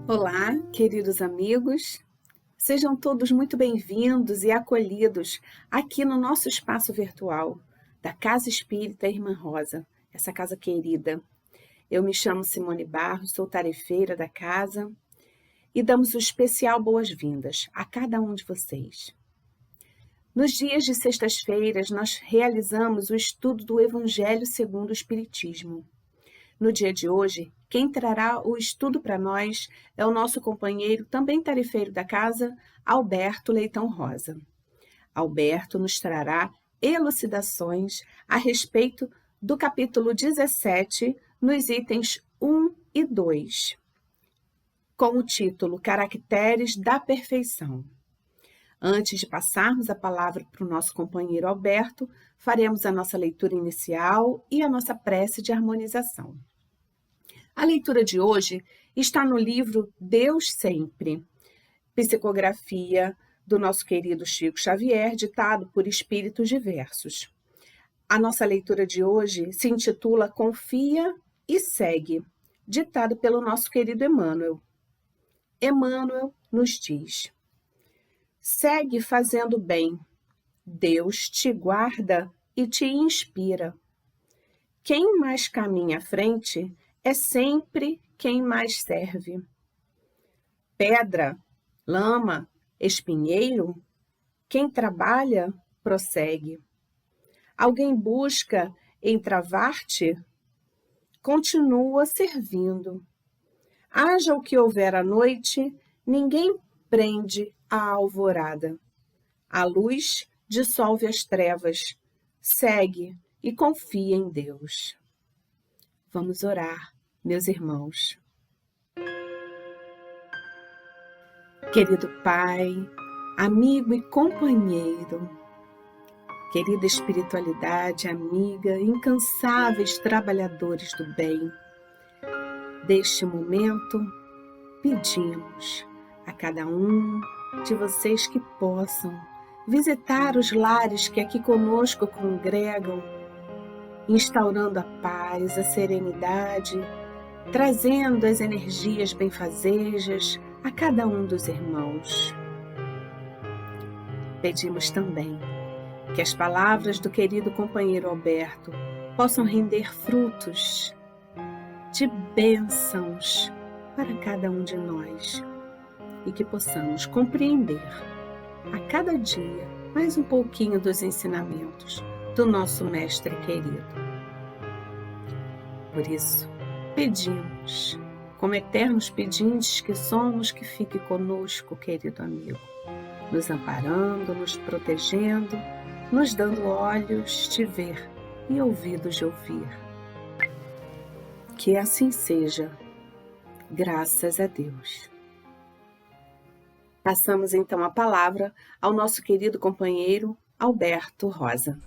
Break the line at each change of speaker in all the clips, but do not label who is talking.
Olá, queridos amigos, sejam todos muito bem-vindos e acolhidos aqui no nosso espaço virtual da Casa Espírita Irmã Rosa, essa casa querida. Eu me chamo Simone Barros, sou tarefeira da casa e damos o especial boas-vindas a cada um de vocês. Nos dias de sextas-feiras, nós realizamos o estudo do Evangelho segundo o Espiritismo. No dia de hoje, quem trará o estudo para nós é o nosso companheiro, também tarefeiro da casa, Alberto Leitão Rosa. Alberto nos trará elucidações a respeito do capítulo 17, nos itens 1 e 2, com o título Caracteres da Perfeição. Antes de passarmos a palavra para o nosso companheiro Alberto, faremos a nossa leitura inicial e a nossa prece de harmonização. A leitura de hoje está no livro Deus Sempre, psicografia do nosso querido Chico Xavier, ditado por espíritos diversos. A nossa leitura de hoje se intitula Confia e Segue, ditado pelo nosso querido Emmanuel. Emmanuel nos diz: segue fazendo bem, Deus te guarda e te inspira. Quem mais caminha à frente é sempre quem mais serve. Pedra, lama, espinheiro, quem trabalha, prossegue. Alguém busca entravar-te? Continua servindo. Haja o que houver à noite, ninguém prende a alvorada. A luz dissolve as trevas. Segue e confia em Deus. Vamos orar, meus irmãos. Querido Pai, amigo e companheiro, querida espiritualidade, amiga, incansáveis trabalhadores do bem, deste momento, pedimos a cada um de vocês que possam visitar os lares que aqui conosco congregam, instaurando a paz, a serenidade, trazendo as energias benfazejas a cada um dos irmãos. Pedimos também que as palavras do querido companheiro Alberto possam render frutos de bênçãos para cada um de nós e que possamos compreender a cada dia mais um pouquinho dos ensinamentos do nosso Mestre querido. Por isso, pedimos, como eternos pedintes que somos, que fique conosco, querido amigo, nos amparando, nos protegendo, nos dando olhos de ver e ouvidos de ouvir. Que assim seja, graças a Deus. Passamos então a palavra ao nosso querido companheiro Alberto Rosa.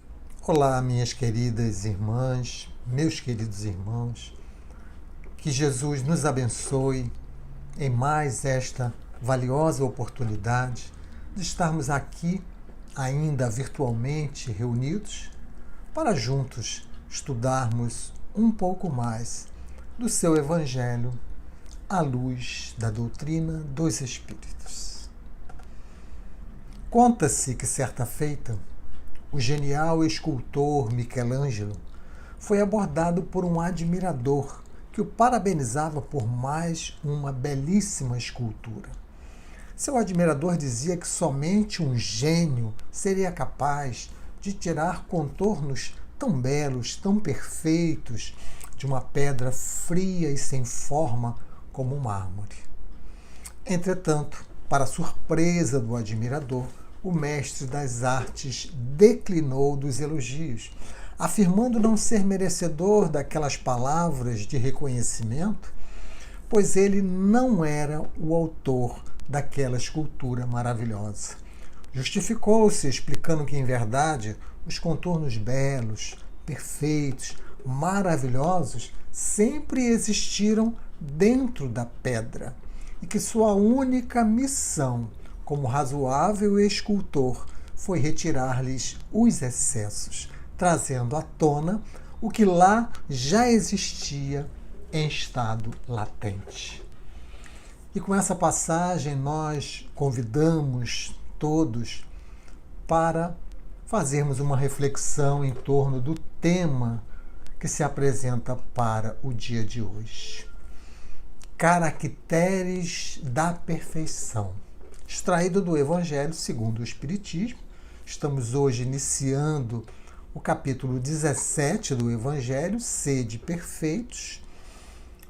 Olá, minhas queridas irmãs, meus queridos irmãos, que Jesus nos abençoe em mais esta valiosa oportunidade de estarmos aqui, ainda virtualmente reunidos, para juntos estudarmos um pouco mais do seu Evangelho à luz da doutrina dos Espíritos. Conta-se que certa feita, o genial escultor Michelangelo foi abordado por um admirador que o parabenizava por mais uma belíssima escultura. Seu admirador dizia que somente um gênio seria capaz de tirar contornos tão belos, tão perfeitos, de uma pedra fria e sem forma como o mármore. Entretanto, para surpresa do admirador, o mestre das artes declinou dos elogios, afirmando não ser merecedor daquelas palavras de reconhecimento, pois ele não era o autor daquela escultura maravilhosa. Justificou-se, explicando que, em verdade, os contornos belos, perfeitos, maravilhosos sempre existiram dentro da pedra e que sua única missão como razoável escultor foi retirar-lhes os excessos, trazendo à tona o que lá já existia em estado latente. E com essa passagem nós convidamos todos para fazermos uma reflexão em torno do tema que se apresenta para o dia de hoje. Caracteres da perfeição. Extraído do Evangelho segundo o Espiritismo. Estamos hoje iniciando o capítulo 17 do Evangelho, Sede Perfeitos.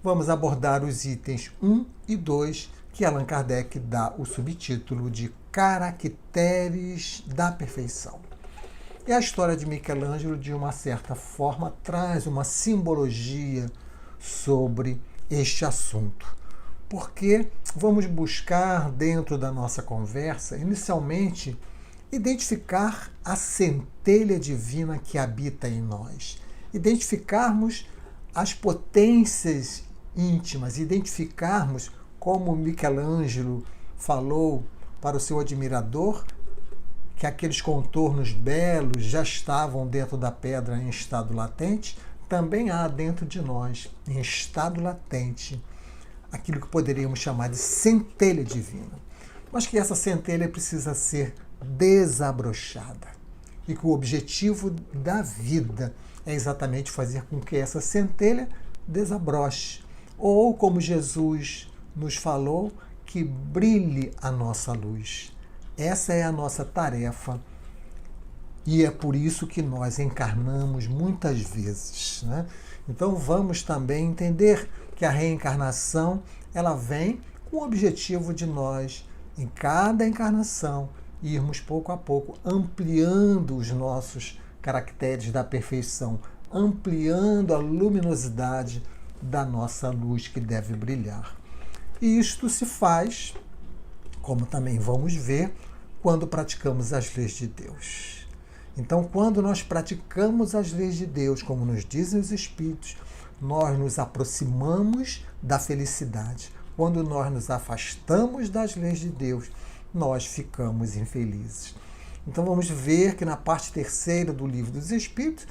Vamos abordar os itens 1 e 2, que Allan Kardec dá o subtítulo de Caracteres da Perfeição. E a história de Michelangelo, de uma certa forma, traz uma simbologia sobre este assunto. Porque vamos buscar, dentro da nossa conversa, inicialmente, identificar a centelha divina que habita em nós. Identificarmos as potências íntimas, identificarmos, como Michelangelo falou para o seu admirador, que aqueles contornos belos já estavam dentro da pedra em estado latente, também há dentro de nós, em estado latente, aquilo que poderíamos chamar de centelha divina. Mas que essa centelha precisa ser desabrochada. E que o objetivo da vida é exatamente fazer com que essa centelha desabroche. Ou, como Jesus nos falou, que brilhe a nossa luz. Essa é a nossa tarefa. E é por isso que nós encarnamos muitas vezes, né? Então vamos também entender que a reencarnação ela vem com o objetivo de nós, em cada encarnação, irmos pouco a pouco ampliando os nossos caracteres da perfeição, ampliando a luminosidade da nossa luz que deve brilhar. E isto se faz, como também vamos ver, quando praticamos as leis de Deus. Então, quando nós praticamos as leis de Deus, como nos dizem os Espíritos, nós nos aproximamos da felicidade. Quando nós nos afastamos das leis de Deus, nós ficamos infelizes. Então vamos ver que na parte terceira do Livro dos Espíritos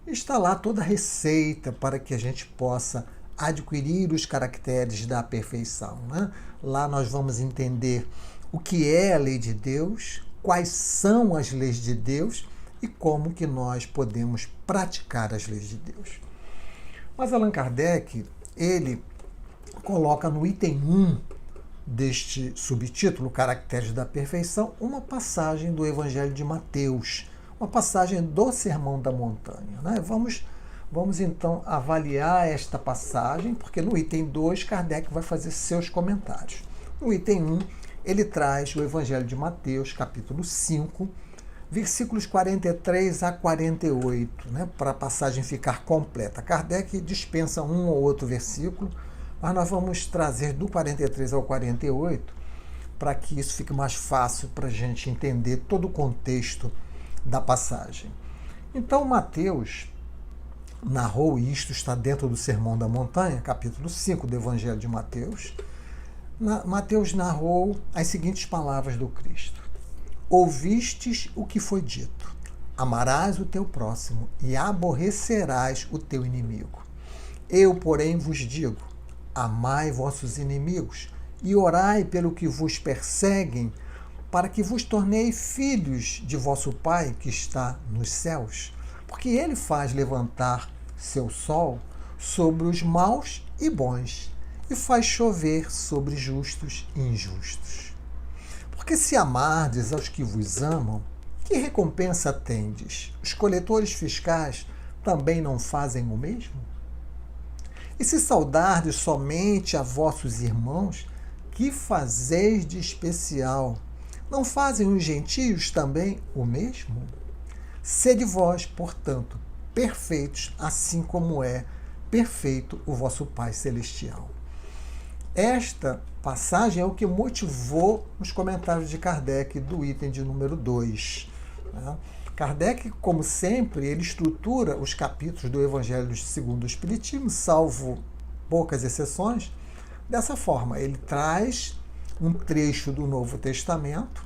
está lá toda a receita para que a gente possa adquirir os caracteres da perfeição, né? Lá nós vamos entender o que é a lei de Deus, quais são as leis de Deus e como que nós podemos praticar as leis de Deus. Mas Allan Kardec, ele coloca no item 1 deste subtítulo, Caracteres da Perfeição, uma passagem do Evangelho de Mateus, uma passagem do Sermão da Montanha, né? Vamos então avaliar esta passagem, porque no item 2 Kardec vai fazer seus comentários. No item 1, ele traz o Evangelho de Mateus, capítulo 5, versículos 43 a 48, né, para a passagem ficar completa. Kardec dispensa um ou outro versículo, mas nós vamos trazer do 43 ao 48 para que isso fique mais fácil para a gente entender todo o contexto da passagem. Então, Mateus narrou, e isto está dentro do Sermão da Montanha, capítulo 5 do Evangelho de Mateus. Mateus narrou as seguintes palavras do Cristo: ouvistes o que foi dito, amarás o teu próximo e aborrecerás o teu inimigo. Eu, porém, vos digo, amai vossos inimigos e orai pelo que vos perseguem, para que vos torneis filhos de vosso Pai que está nos céus, porque ele faz levantar seu sol sobre os maus e bons, e faz chover sobre justos e injustos. Porque se amardes aos que vos amam, que recompensa tendes? Os coletores fiscais também não fazem o mesmo? E se saudardes somente a vossos irmãos, que fazeis de especial? Não fazem os gentios também o mesmo? Sede vós, portanto, perfeitos, assim como é perfeito o vosso Pai Celestial. Esta passagem é o que motivou os comentários de Kardec do item de número 2. Kardec, como sempre, ele estrutura os capítulos do Evangelho segundo o Espiritismo, salvo poucas exceções, dessa forma. Ele traz um trecho do Novo Testamento,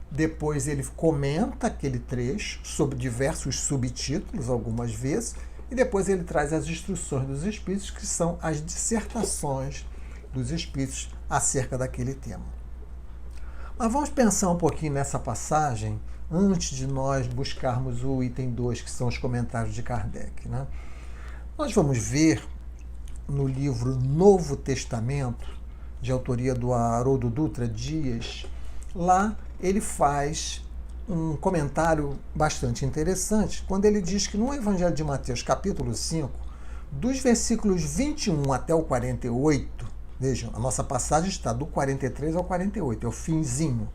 depois ele comenta aquele trecho sobre diversos subtítulos, algumas vezes, e depois ele traz as instruções dos Espíritos, que são as dissertações dos Espíritos acerca daquele tema. Mas vamos pensar um pouquinho nessa passagem antes de nós buscarmos o item 2, que são os comentários de Kardec, né? Nós vamos ver no livro Novo Testamento, de autoria do Haroldo Dutra Dias, lá ele faz um comentário bastante interessante, quando ele diz que no Evangelho de Mateus, capítulo 5, dos versículos 21 até o 48, vejam, a nossa passagem está do 43 ao 48, é o finzinho.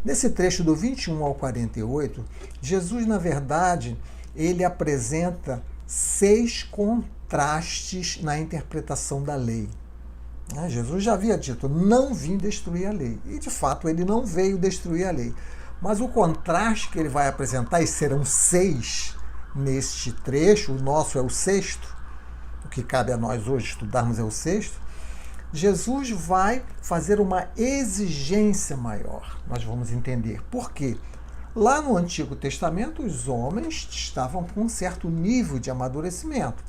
Nesse trecho do 21 ao 48, Jesus, na verdade, ele apresenta 6 contrastes na interpretação da lei. Jesus já havia dito, não vim destruir a lei. E, de fato, ele não veio destruir a lei. Mas o contraste que ele vai apresentar, e serão 6 neste trecho, o nosso é o 6º, o que cabe a nós hoje estudarmos é o 6º, Jesus vai fazer uma exigência maior. Nós vamos entender por quê. Lá no Antigo Testamento, os homens estavam com um certo nível de amadurecimento.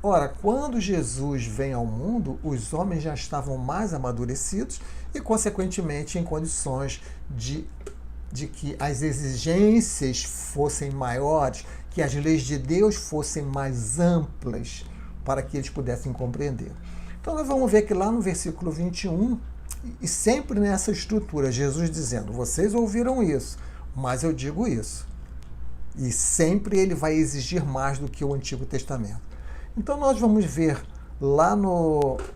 Ora, quando Jesus vem ao mundo, os homens já estavam mais amadurecidos e, consequentemente, em condições de que as exigências fossem maiores, que as leis de Deus fossem mais amplas para que eles pudessem compreender. Então, nós vamos ver que lá no versículo 21, e sempre nessa estrutura, Jesus dizendo, vocês ouviram isso, mas eu digo isso. E sempre ele vai exigir mais do que o Antigo Testamento. Então, nós vamos ver lá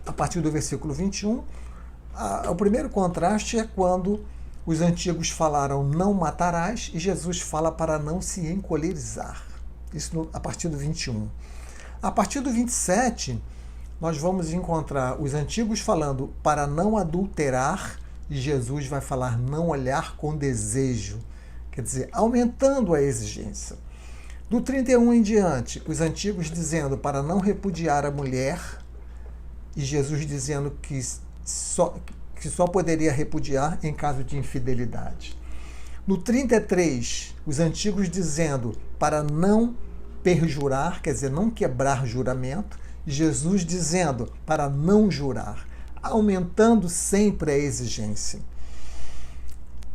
a partir do versículo 21, o primeiro contraste é quando os antigos falaram não matarás e Jesus fala para não se encolerizar. Isso a partir do 21. A partir do 27, nós vamos encontrar os antigos falando para não adulterar e Jesus vai falar não olhar com desejo. Quer dizer, aumentando a exigência. Do 31 em diante, os antigos dizendo para não repudiar a mulher e Jesus dizendo que só poderia repudiar em caso de infidelidade. No 33, os antigos dizendo para não perjurar, quer dizer, não quebrar juramento, e Jesus dizendo para não jurar, aumentando sempre a exigência.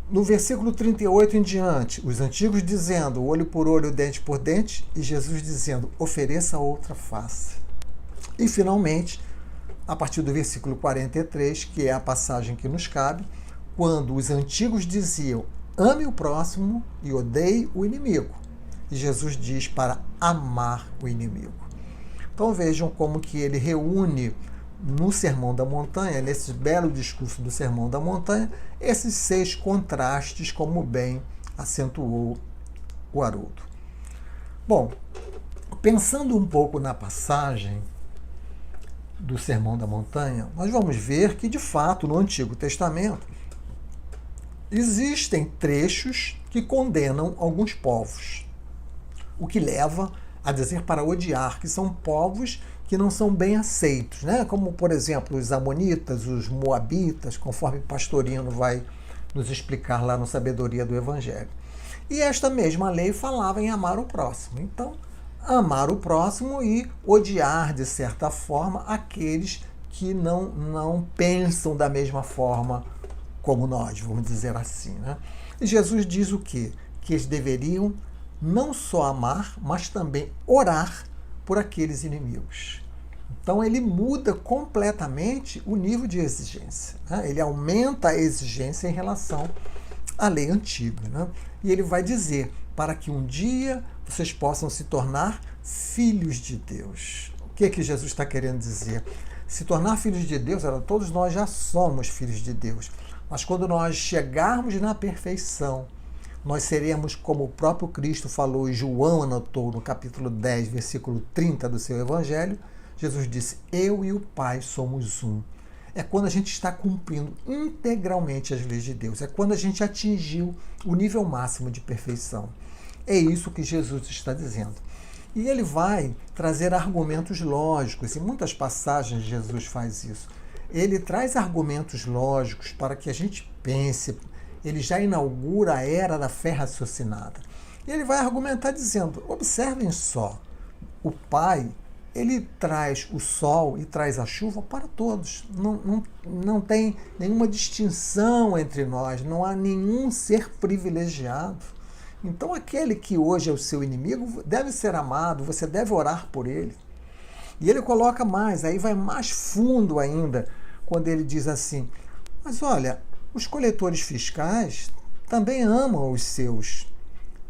No versículo 38 em diante, os antigos dizendo olho por olho, dente por dente, e Jesus dizendo ofereça outra face. E finalmente, a partir do versículo 43, que é a passagem que nos cabe, quando os antigos diziam ame o próximo e odeie o inimigo. E Jesus diz para amar o inimigo. Então vejam como que ele reúne no Sermão da Montanha, nesse belo discurso do Sermão da Montanha, esses 6 contrastes, como bem acentuou o Haroldo. Bom, pensando um pouco na passagem do Sermão da Montanha, nós vamos ver que, de fato, no Antigo Testamento, existem trechos que condenam alguns povos, o que leva a dizer para odiar, que são povos que não são bem aceitos, né? Como, por exemplo, os amonitas, os moabitas, conforme Pastorino vai nos explicar lá no Sabedoria do Evangelho. E esta mesma lei falava em amar o próximo. Então, amar o próximo e odiar, de certa forma, aqueles que não pensam da mesma forma como nós, vamos dizer assim, né? E Jesus diz o quê? Que eles deveriam não só amar, mas também orar por aqueles inimigos. Então ele muda completamente o nível de exigência, né? Ele aumenta a exigência em relação à lei antiga, né? E ele vai dizer, para que um dia vocês possam se tornar filhos de Deus. O que Jesus está querendo dizer? Se tornar filhos de Deus, todos nós já somos filhos de Deus, mas quando nós chegarmos na perfeição, nós seremos como o próprio Cristo falou e João anotou no capítulo 10, versículo 30 do seu Evangelho. Jesus disse, eu e o Pai somos um. É quando a gente está cumprindo integralmente as leis de Deus. É quando a gente atingiu o nível máximo de perfeição. É isso que Jesus está dizendo. E ele vai trazer argumentos lógicos. Em muitas passagens Jesus faz isso. Ele traz argumentos lógicos para que a gente pense. Ele já inaugura a era da fé raciocinada. E ele vai argumentar dizendo, observem só, o Pai ele traz o sol e traz a chuva para todos. Não tem nenhuma distinção entre nós, não há nenhum ser privilegiado. Então aquele que hoje é o seu inimigo deve ser amado, você deve orar por ele. E ele coloca mais, aí vai mais fundo ainda, quando ele diz assim, mas olha, os coletores fiscais também amam os seus.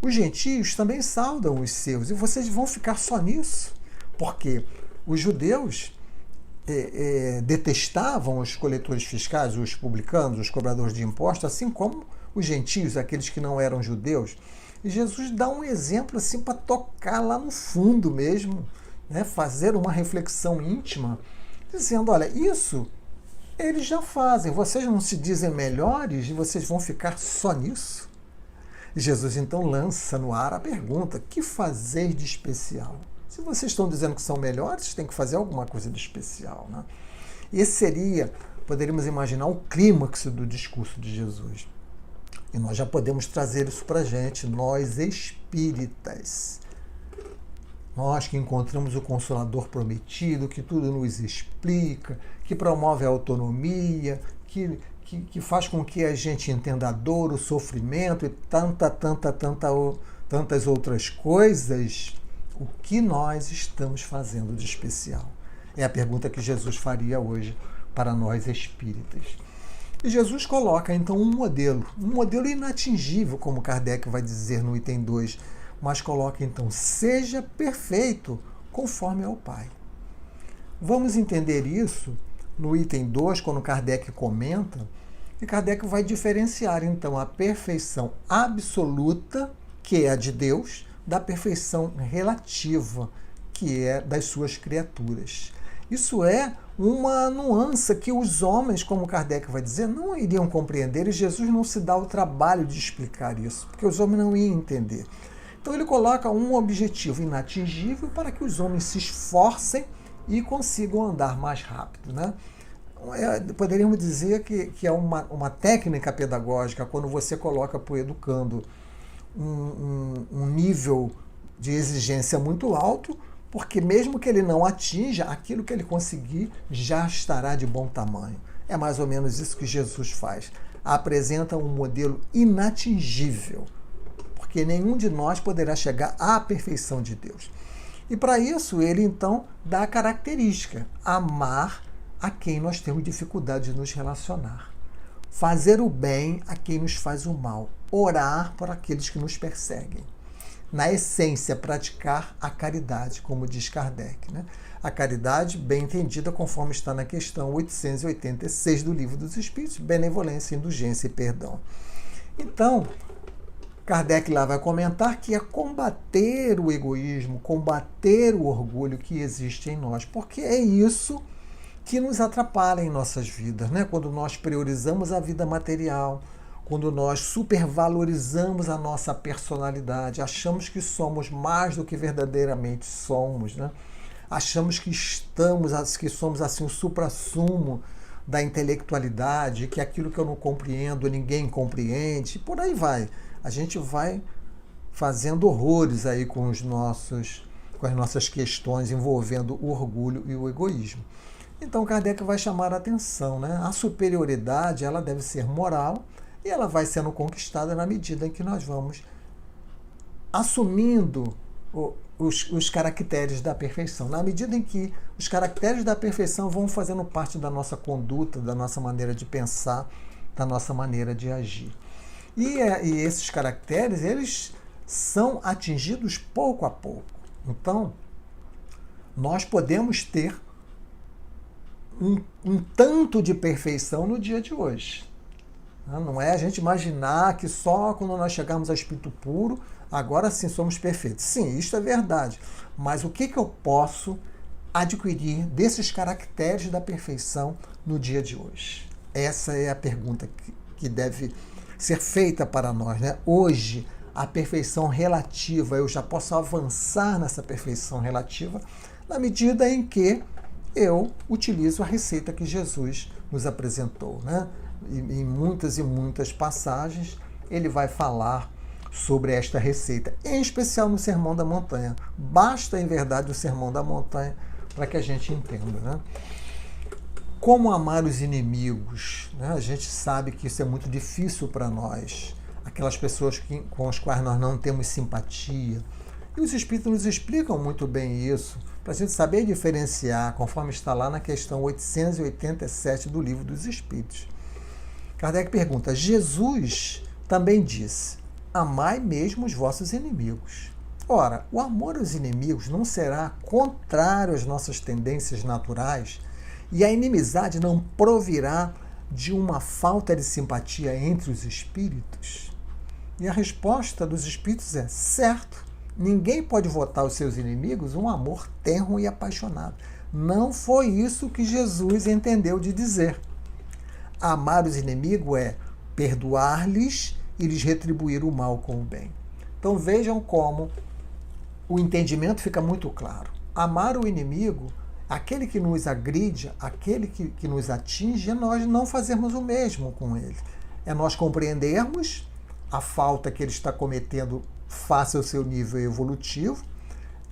Os gentios também saudam os seus. E vocês vão ficar só nisso. Porque os judeus detestavam os coletores fiscais, os publicanos, os cobradores de impostos, assim como os gentios, aqueles que não eram judeus. E Jesus dá um exemplo assim para tocar lá no fundo mesmo, né? Fazer uma reflexão íntima, dizendo, olha, isso eles já fazem, vocês não se dizem melhores e vocês vão ficar só nisso? E Jesus então lança no ar a pergunta, que fazer de especial? Se vocês estão dizendo que são melhores, tem que fazer alguma coisa de especial, né? Esse seria, poderíamos imaginar, o clímax do discurso de Jesus. E nós já podemos trazer isso para a gente, nós espíritas. Nós que encontramos o Consolador prometido, que tudo nos explica, que promove a autonomia, que faz com que a gente entenda a dor, o sofrimento e tantas outras coisas. O que nós estamos fazendo de especial? É a pergunta que Jesus faria hoje para nós espíritas. E Jesus coloca então um modelo inatingível, como Kardec vai dizer no item 2, mas coloca então, seja perfeito conforme ao Pai. Vamos entender isso no item 2, quando Kardec comenta, e Kardec vai diferenciar então a perfeição absoluta, que é a de Deus, da perfeição relativa, que é das suas criaturas. Isso é uma nuance que os homens, como Kardec vai dizer, não iriam compreender, e Jesus não se dá o trabalho de explicar isso, porque os homens não iam entender. Então ele coloca um objetivo inatingível para que os homens se esforcem e consigam andar mais rápido, né? Poderíamos dizer que é uma técnica pedagógica quando você coloca para o educando um nível de exigência muito alto, porque mesmo que ele não atinja, aquilo que ele conseguir já estará de bom tamanho. É mais ou menos isso que Jesus faz. Apresenta um modelo inatingível, porque nenhum de nós poderá chegar à perfeição de Deus. E para isso ele então dá a característica, amar a quem nós temos dificuldade de nos relacionar, fazer o bem a quem nos faz o mal, orar por aqueles que nos perseguem. Na essência, praticar a caridade, como diz Kardec, né? A caridade, bem entendida, conforme está na questão 886 do Livro dos Espíritos, benevolência, indulgência e perdão. Então, Kardec lá vai comentar que é combater o egoísmo, combater o orgulho que existe em nós, porque é isso que nos atrapalha em nossas vidas, né? Quando nós priorizamos a vida material, quando nós supervalorizamos a nossa personalidade, achamos que somos mais do que verdadeiramente somos, né? Achamos que somos assim o suprassumo da intelectualidade, que aquilo que eu não compreendo ninguém compreende, e por aí vai. A gente vai fazendo horrores aí com as nossas questões envolvendo o orgulho e o egoísmo. Então Kardec vai chamar a atenção, né? A superioridade, ela deve ser moral e ela vai sendo conquistada na medida em que nós vamos assumindo os caracteres da perfeição, na medida em que os caracteres da perfeição vão fazendo parte da nossa conduta, da nossa maneira de pensar, da nossa maneira de agir. E esses caracteres, eles são atingidos pouco a pouco. Então, nós podemos ter um tanto de perfeição no dia de hoje. Não é a gente imaginar que só quando nós chegarmos ao espírito puro, agora sim somos perfeitos. Sim, isso é verdade. Mas o que eu posso adquirir desses caracteres da perfeição no dia de hoje? Essa é a pergunta que deve ser feita para nós, né? Hoje, a perfeição relativa, eu já posso avançar nessa perfeição relativa na medida em que eu utilizo a receita que Jesus nos apresentou, né? Em muitas e muitas passagens, ele vai falar sobre esta receita, em especial no Sermão da Montanha. Basta, em verdade, o Sermão da Montanha para que a gente entenda, né? Como amar os inimigos, né? A gente sabe que isso é muito difícil para nós, aquelas pessoas com as quais nós não temos simpatia. E os Espíritos nos explicam muito bem isso, para a gente saber diferenciar, conforme está lá na questão 887 do Livro dos Espíritos. Kardec pergunta: Jesus também disse: amai mesmo os vossos inimigos. Ora, o amor aos inimigos não será contrário às nossas tendências naturais e a inimizade não provirá de uma falta de simpatia entre os espíritos? E a resposta dos espíritos é: certo, ninguém pode votar aos seus inimigos um amor tenro e apaixonado. Não foi isso que Jesus entendeu de dizer. Amar os inimigos é perdoar-lhes e lhes retribuir o mal com o bem. Então vejam como o entendimento fica muito claro. Amar o inimigo, aquele que nos agride, aquele que nos atinge, é nós não fazermos o mesmo com ele. É nós compreendermos a falta que ele está cometendo face ao seu nível evolutivo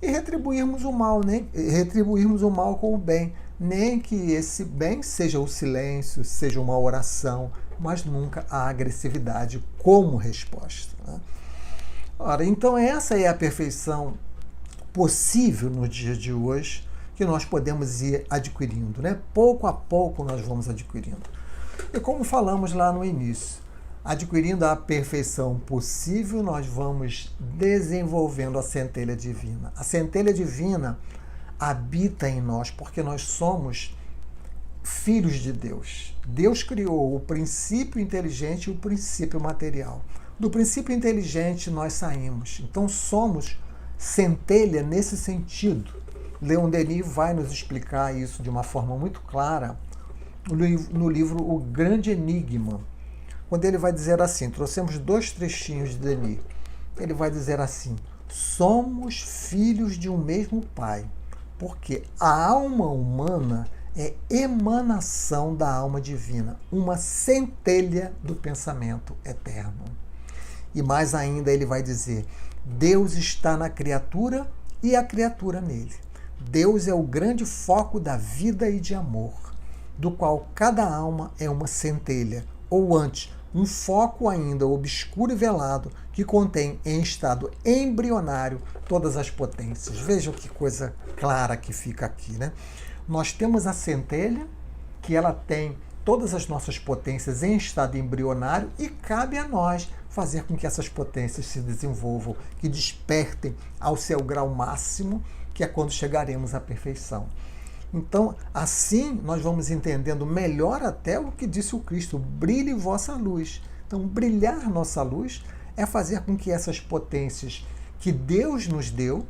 e retribuirmos o mal, né? Retribuirmos o mal com o bem. Nem que esse bem seja o silêncio, seja uma oração, mas nunca a agressividade como resposta, né? Ora, então essa é a perfeição possível no dia de hoje, que nós podemos ir adquirindo, né? Pouco a pouco nós vamos adquirindo. E como falamos lá no início, adquirindo a perfeição possível, nós vamos desenvolvendo a centelha divina. A centelha divina habita em nós, porque nós somos filhos de Deus. Deus criou o princípio inteligente e o princípio material. Do princípio inteligente nós saímos. Então somos centelha nesse sentido. Leon Denis vai nos explicar isso de uma forma muito clara no livro O Grande Enigma, quando ele vai dizer assim, trouxemos 2 trechinhos de Denis. Ele vai dizer assim: somos filhos de um mesmo Pai, porque a alma humana é emanação da alma divina, uma centelha do pensamento eterno. E mais ainda ele vai dizer: Deus está na criatura e a criatura nele. Deus é o grande foco da vida e de amor, do qual cada alma é uma centelha, ou antes, um foco ainda obscuro e velado, que contém em estado embrionário todas as potências. Vejam que coisa clara que fica aqui, né? Nós temos a centelha, que ela tem todas as nossas potências em estado embrionário, e cabe a nós fazer com que essas potências se desenvolvam, que despertem ao seu grau máximo, que é quando chegaremos à perfeição. Então, assim, nós vamos entendendo melhor até o que disse o Cristo: brilhe vossa luz. Então, brilhar nossa luz é fazer com que essas potências que Deus nos deu,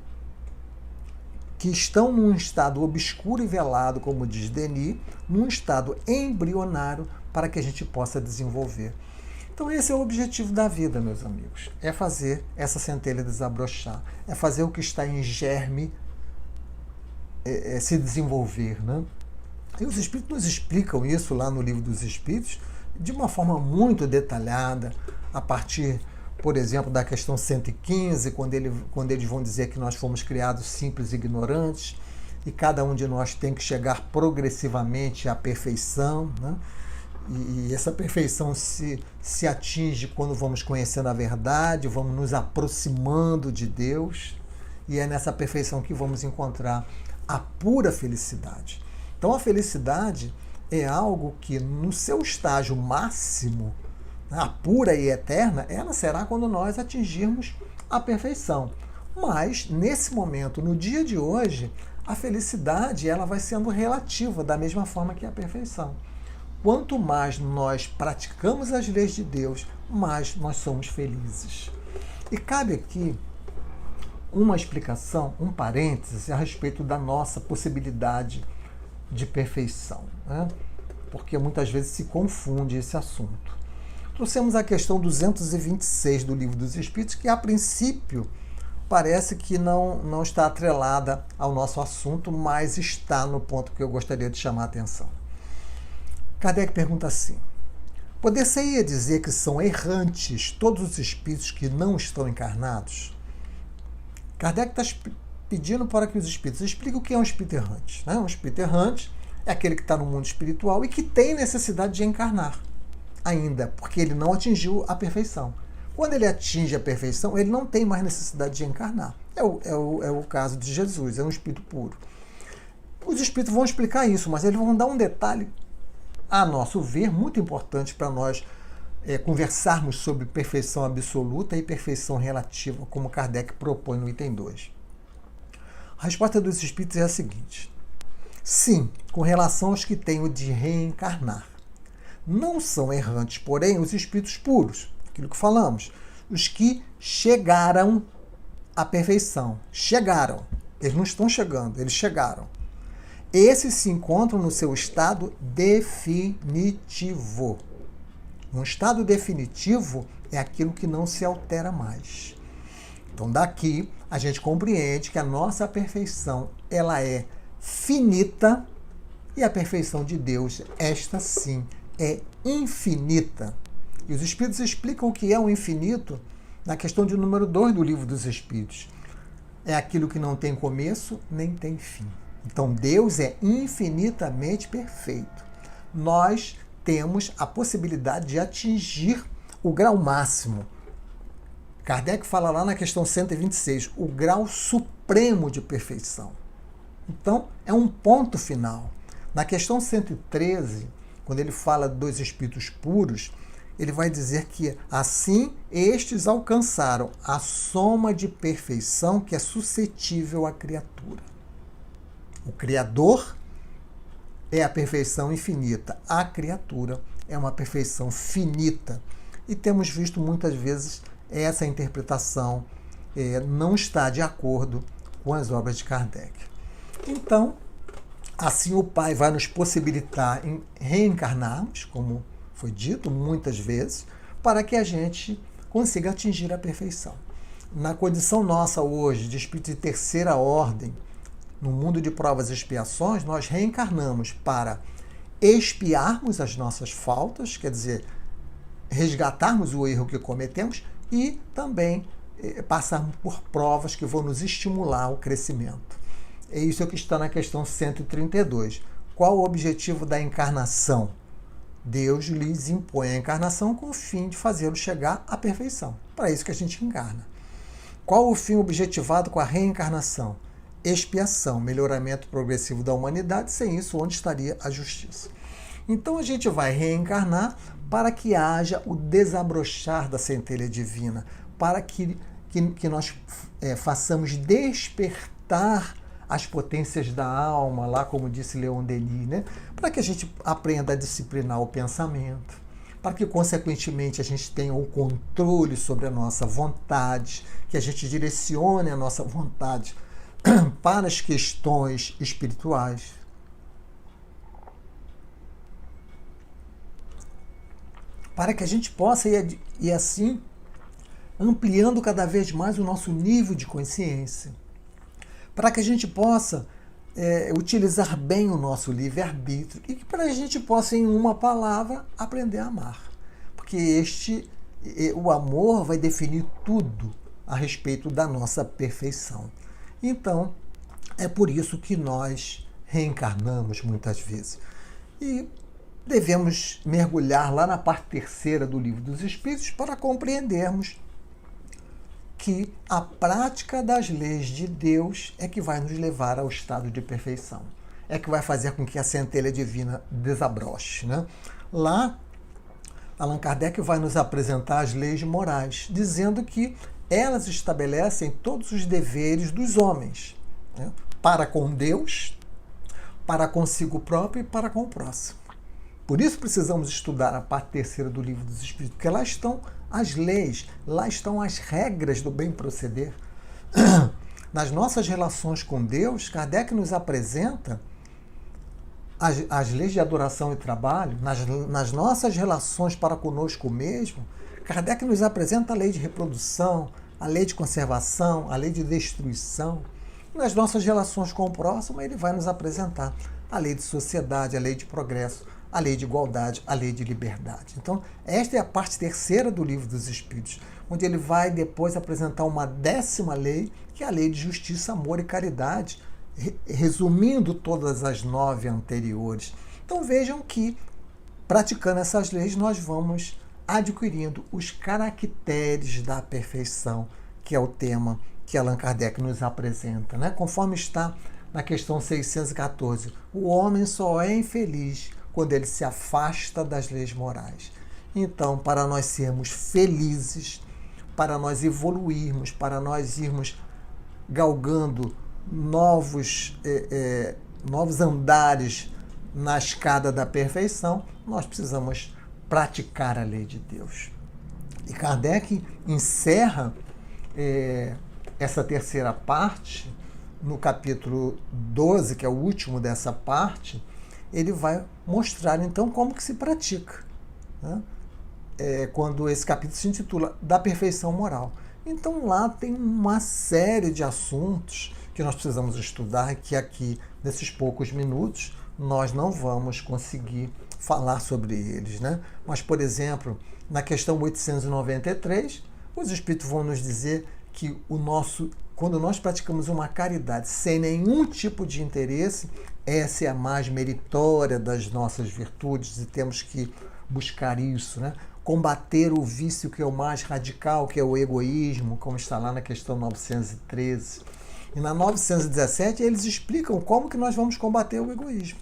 que estão num estado obscuro e velado, como diz Denis, num estado embrionário, para que a gente possa desenvolver. Então esse é o objetivo da vida, meus amigos. É fazer essa centelha desabrochar. É fazer o que está em germe se desenvolver, né? E os Espíritos nos explicam isso lá no Livro dos Espíritos de uma forma muito detalhada, a partir, por exemplo, da questão 115, quando eles vão dizer que nós fomos criados simples e ignorantes, e cada um de nós tem que chegar progressivamente à perfeição, né? E essa perfeição se atinge quando vamos conhecendo a verdade, vamos nos aproximando de Deus, e é nessa perfeição que vamos encontrar a pura felicidade. Então a felicidade é algo que no seu estágio máximo, a pura e eterna, ela será quando nós atingirmos a perfeição. Mas nesse momento, no dia de hoje, a felicidade ela vai sendo relativa da mesma forma que a perfeição. Quanto mais nós praticamos as leis de Deus, mais nós somos felizes. E cabe aqui uma explicação, um parêntese a respeito da nossa possibilidade de perfeição, né? Porque muitas vezes se confunde esse assunto. Trouxemos a questão 226 do Livro dos Espíritos, que a princípio parece que não está atrelada ao nosso assunto, mas está no ponto que eu gostaria de chamar a atenção. Kardec pergunta assim: poder-se-ia dizer que são errantes todos os espíritos que não estão encarnados? Kardec está pedindo para que os espíritos expliquem o que é um espírito errante. Né? Um espírito errante é aquele que está no mundo espiritual e que tem necessidade de encarnar ainda, porque ele não atingiu a perfeição. Quando ele atinge a perfeição, ele não tem mais necessidade de encarnar. É o caso de Jesus, é um espírito puro. Os espíritos vão explicar isso, mas eles vão dar um detalhe, a nosso ver, muito importante para nós conversarmos sobre perfeição absoluta e perfeição relativa, como Kardec propõe no item 2. A resposta dos espíritos é a seguinte: sim, com relação aos que têm o de reencarnar. Não são errantes, porém, os espíritos puros, aquilo que falamos, os que chegaram à perfeição. Chegaram. Eles não estão chegando, eles chegaram. Esses se encontram no seu estado definitivo. Um estado definitivo é aquilo que não se altera mais. Então, daqui, a gente compreende que a nossa perfeição, ela é finita, e a perfeição de Deus, esta sim, é infinita. E os Espíritos explicam o que é o infinito na questão de número 2 do Livro dos Espíritos. É aquilo que não tem começo nem tem fim. Então, Deus é infinitamente perfeito. Nós temos a possibilidade de atingir o grau máximo. Kardec fala lá na questão 126, o grau supremo de perfeição. Então, é um ponto final. Na questão 113, quando ele fala dos espíritos puros, ele vai dizer que assim estes alcançaram a soma de perfeição que é suscetível à criatura. O Criador é a perfeição infinita. A criatura é uma perfeição finita. E temos visto muitas vezes essa interpretação não está de acordo com as obras de Kardec. Então, assim o Pai vai nos possibilitar em reencarnarmos, como foi dito muitas vezes, para que a gente consiga atingir a perfeição. Na condição nossa hoje de espírito de terceira ordem, no mundo de provas e expiações, nós reencarnamos para expiarmos as nossas faltas, quer dizer, resgatarmos o erro que cometemos e também passarmos por provas que vão nos estimular ao crescimento. É isso que está na questão 132. Qual o objetivo da encarnação? Deus lhes impõe a encarnação com o fim de fazê-lo chegar à perfeição. Para isso que a gente encarna. Qual o fim objetivado com a reencarnação? Expiação, melhoramento progressivo da humanidade. Sem isso, onde estaria a justiça? Então a gente vai reencarnar para que haja o desabrochar da centelha divina, para que nós façamos despertar as potências da alma, lá como disse Leon Denis, né? Para que a gente aprenda a disciplinar o pensamento, para que, consequentemente, a gente tenha o controle sobre a nossa vontade, que a gente direcione a nossa vontade para as questões espirituais. Para que a gente possa ir assim ampliando cada vez mais o nosso nível de consciência. Para que a gente possa utilizar bem o nosso livre-arbítrio e que para a gente possa, em uma palavra, aprender a amar. Porque o amor vai definir tudo a respeito da nossa perfeição. Então, é por isso que nós reencarnamos muitas vezes. E devemos mergulhar lá na parte terceira do Livro dos Espíritos para compreendermos que a prática das leis de Deus é que vai nos levar ao estado de perfeição. É que vai fazer com que a centelha divina desabroche, né? Lá, Allan Kardec vai nos apresentar as leis morais, dizendo que elas estabelecem todos os deveres dos homens, né? Para com Deus, para consigo próprio e para com o próximo. Por isso precisamos estudar a parte terceira do Livro dos Espíritos, porque lá estão as leis, lá estão as regras do bem proceder. Nas nossas relações com Deus, Kardec nos apresenta as leis de adoração e trabalho. Nas nossas relações para conosco mesmo, Kardec nos apresenta a lei de reprodução, a lei de conservação, a lei de destruição. Nas nossas relações com o próximo, ele vai nos apresentar a lei de sociedade, a lei de progresso, a lei de igualdade, a lei de liberdade. Então, esta é a parte terceira do Livro dos Espíritos, onde ele vai depois apresentar uma 10ª lei, que é a lei de justiça, amor e caridade, resumindo todas as 9 anteriores. Então vejam que, praticando essas leis, nós vamos adquirindo os caracteres da perfeição, que é o tema que Allan Kardec nos apresenta, né? Conforme está na questão 614, o homem só é infeliz quando ele se afasta das leis morais. Então, para nós sermos felizes, para nós evoluirmos, para nós irmos galgando novos andares na escada da perfeição, nós precisamos praticar a lei de Deus. E Kardec encerra essa terceira parte, no capítulo 12, que é o último dessa parte, ele vai mostrar então como que se pratica, né? Quando esse capítulo se intitula Da Perfeição Moral. Então lá tem uma série de assuntos que nós precisamos estudar, que aqui, nesses poucos minutos, nós não vamos conseguir falar sobre eles, né? Mas, por exemplo, na questão 893, os Espíritos vão nos dizer que quando nós praticamos uma caridade sem nenhum tipo de interesse, essa é a mais meritória das nossas virtudes e temos que buscar isso, né? Combater o vício que é o mais radical, que é o egoísmo, como está lá na questão 913. E na 917 eles explicam como que nós vamos combater o egoísmo.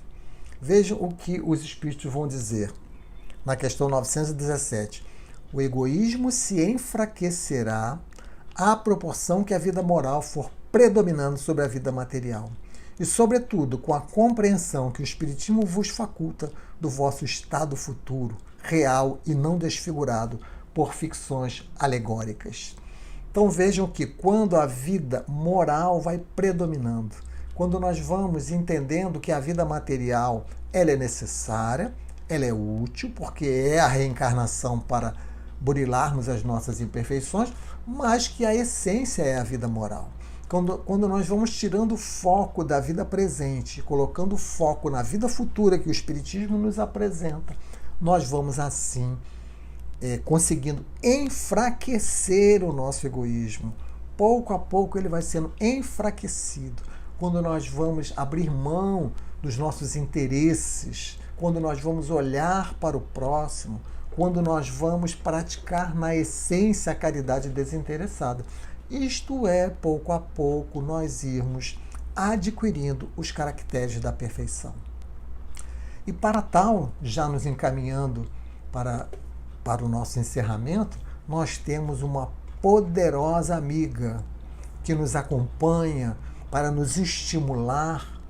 Vejam o que os Espíritos vão dizer na questão 917. O egoísmo se enfraquecerá à proporção que a vida moral for predominando sobre a vida material. E, sobretudo, com a compreensão que o Espiritismo vos faculta do vosso estado futuro, real e não desfigurado por ficções alegóricas. Então vejam que quando a vida moral vai predominando, quando nós vamos entendendo que a vida material ela é necessária, ela é útil, porque é a reencarnação para burilarmos as nossas imperfeições, mas que a essência é a vida moral. Quando nós vamos tirando o foco da vida presente, colocando o foco na vida futura que o Espiritismo nos apresenta, nós vamos assim conseguindo enfraquecer o nosso egoísmo. Pouco a pouco ele vai sendo enfraquecido. Quando nós vamos abrir mão dos nossos interesses, quando nós vamos olhar para o próximo, quando nós vamos praticar na essência a caridade desinteressada. Isto é, pouco a pouco, nós irmos adquirindo os caracteres da perfeição. E para tal, já nos encaminhando para o nosso encerramento, nós temos uma poderosa amiga que nos acompanha para nos estimular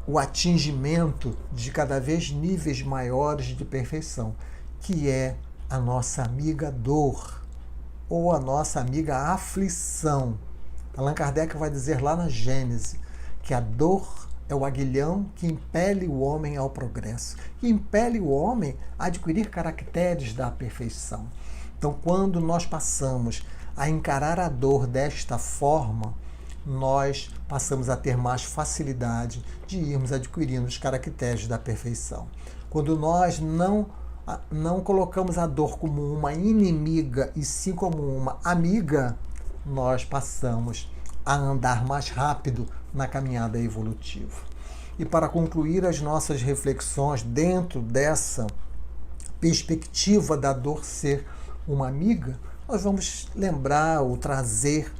o atingimento de cada vez níveis maiores de perfeição, que é a nossa amiga dor, ou a nossa amiga aflição. Allan Kardec vai dizer lá na Gênese que a dor é o aguilhão que impele o homem ao progresso, que impele o homem a adquirir caracteres da perfeição. Então, quando nós passamos a encarar a dor desta forma, nós passamos a ter mais facilidade de irmos adquirindo os caracteres da perfeição. Quando nós não colocamos a dor como uma inimiga e sim como uma amiga, nós passamos a andar mais rápido na caminhada evolutiva. E para concluir as nossas reflexões dentro dessa perspectiva da dor ser uma amiga, nós vamos lembrar ou trazer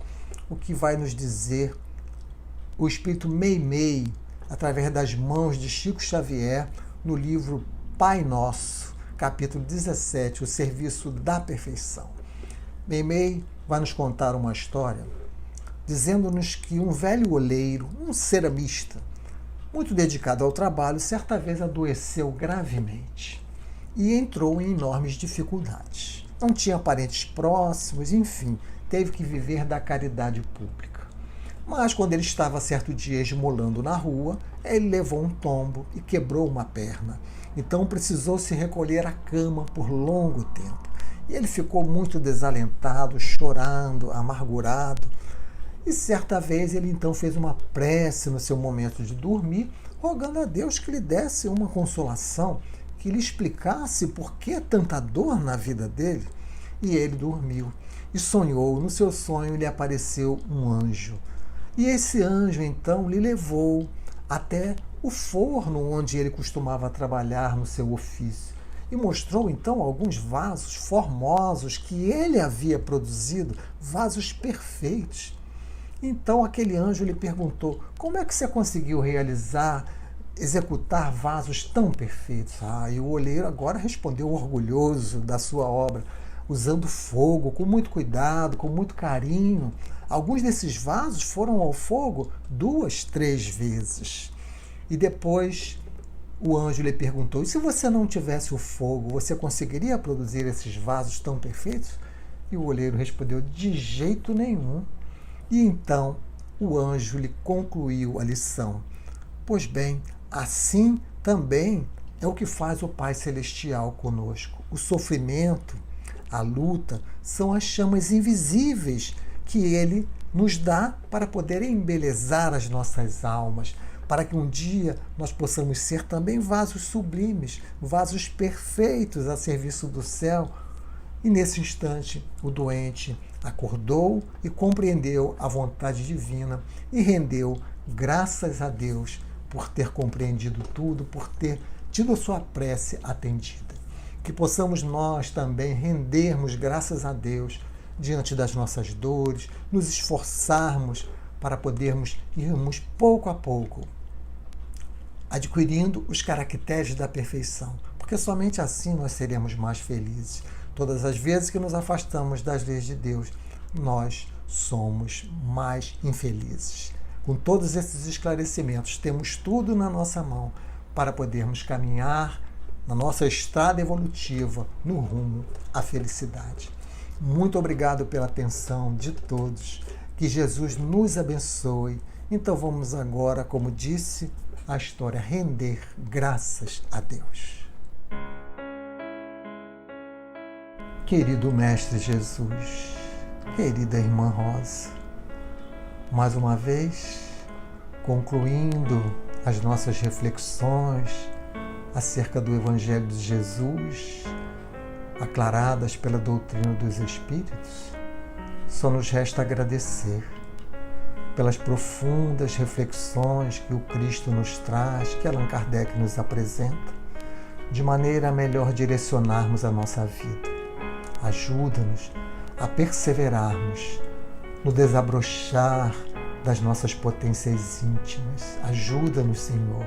o que vai nos dizer o espírito Meimei, através das mãos de Chico Xavier, no livro Pai Nosso, capítulo 17, o serviço da perfeição. Meimei vai nos contar uma história dizendo-nos que um velho oleiro, um ceramista, muito dedicado ao trabalho, certa vez adoeceu gravemente e entrou em enormes dificuldades. Não tinha parentes próximos, enfim, teve que viver da caridade pública. Mas quando ele estava certo dia esmolando na rua, ele levou um tombo e quebrou uma perna. Então precisou se recolher à cama por longo tempo. E ele ficou muito desalentado, chorando, amargurado. E certa vez ele então fez uma prece no seu momento de dormir, rogando a Deus que lhe desse uma consolação, que lhe explicasse por que tanta dor na vida dele. E ele dormiu e sonhou. No seu sonho lhe apareceu um anjo. E esse anjo então lhe levou até o forno onde ele costumava trabalhar no seu ofício. E mostrou então alguns vasos formosos que ele havia produzido, vasos perfeitos. Então aquele anjo lhe perguntou: como é que você conseguiu executar vasos tão perfeitos? E o olheiro agora respondeu orgulhoso da sua obra, usando fogo com muito cuidado, com muito carinho. Alguns desses vasos foram ao fogo 2, 3 vezes. E depois o anjo lhe perguntou: e se você não tivesse o fogo, você conseguiria produzir esses vasos tão perfeitos? E o olheiro respondeu: de jeito nenhum. E então o anjo lhe concluiu a lição: pois bem, assim também é o que faz o Pai Celestial conosco. O sofrimento, a luta, são as chamas invisíveis que Ele nos dá para poder embelezar as nossas almas, para que um dia nós possamos ser também vasos sublimes, vasos perfeitos a serviço do céu. E nesse instante, o doente acordou e compreendeu a vontade divina e rendeu graças a Deus por ter compreendido tudo, por ter tido a sua prece atendida. Que possamos nós também rendermos graças a Deus diante das nossas dores, nos esforçarmos para podermos irmos pouco a pouco adquirindo os caracteres da perfeição, porque somente assim nós seremos mais felizes. Todas as vezes que nos afastamos das leis de Deus, nós somos mais infelizes. Com todos esses esclarecimentos, temos tudo na nossa mão para podermos caminhar na nossa estrada evolutiva no rumo à felicidade. Muito obrigado pela atenção de todos. Que Jesus nos abençoe. Então vamos agora, como disse a história, render graças a Deus. Querido Mestre Jesus, querida Irmã Rosa, mais uma vez, concluindo as nossas reflexões acerca do Evangelho de Jesus, aclaradas pela doutrina dos Espíritos, só nos resta agradecer pelas profundas reflexões que o Cristo nos traz, que Allan Kardec nos apresenta, de maneira a melhor direcionarmos a nossa vida. Ajuda-nos a perseverarmos no desabrochar das nossas potências íntimas. Ajuda-nos, Senhor,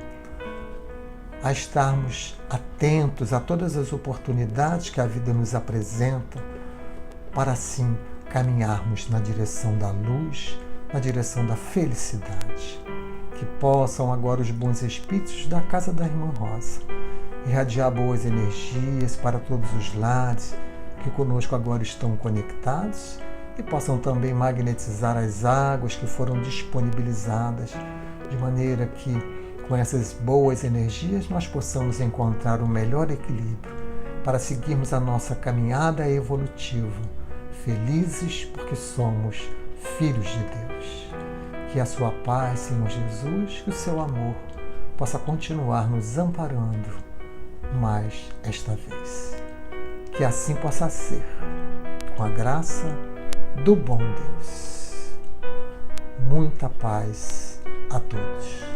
a estarmos atentos a todas as oportunidades que a vida nos apresenta, para assim caminharmos na direção da luz, na direção da felicidade. Que possam agora os bons espíritos da casa da Irmã Rosa irradiar boas energias para todos os lares que conosco agora estão conectados e possam também magnetizar as águas que foram disponibilizadas, de maneira que com essas boas energias nós possamos encontrar o melhor equilíbrio para seguirmos a nossa caminhada evolutiva, felizes porque somos filhos de Deus. Que a sua paz, Senhor Jesus, que o seu amor possa continuar nos amparando mais esta vez. Que assim possa ser, com a graça do bom Deus. Muita paz a todos.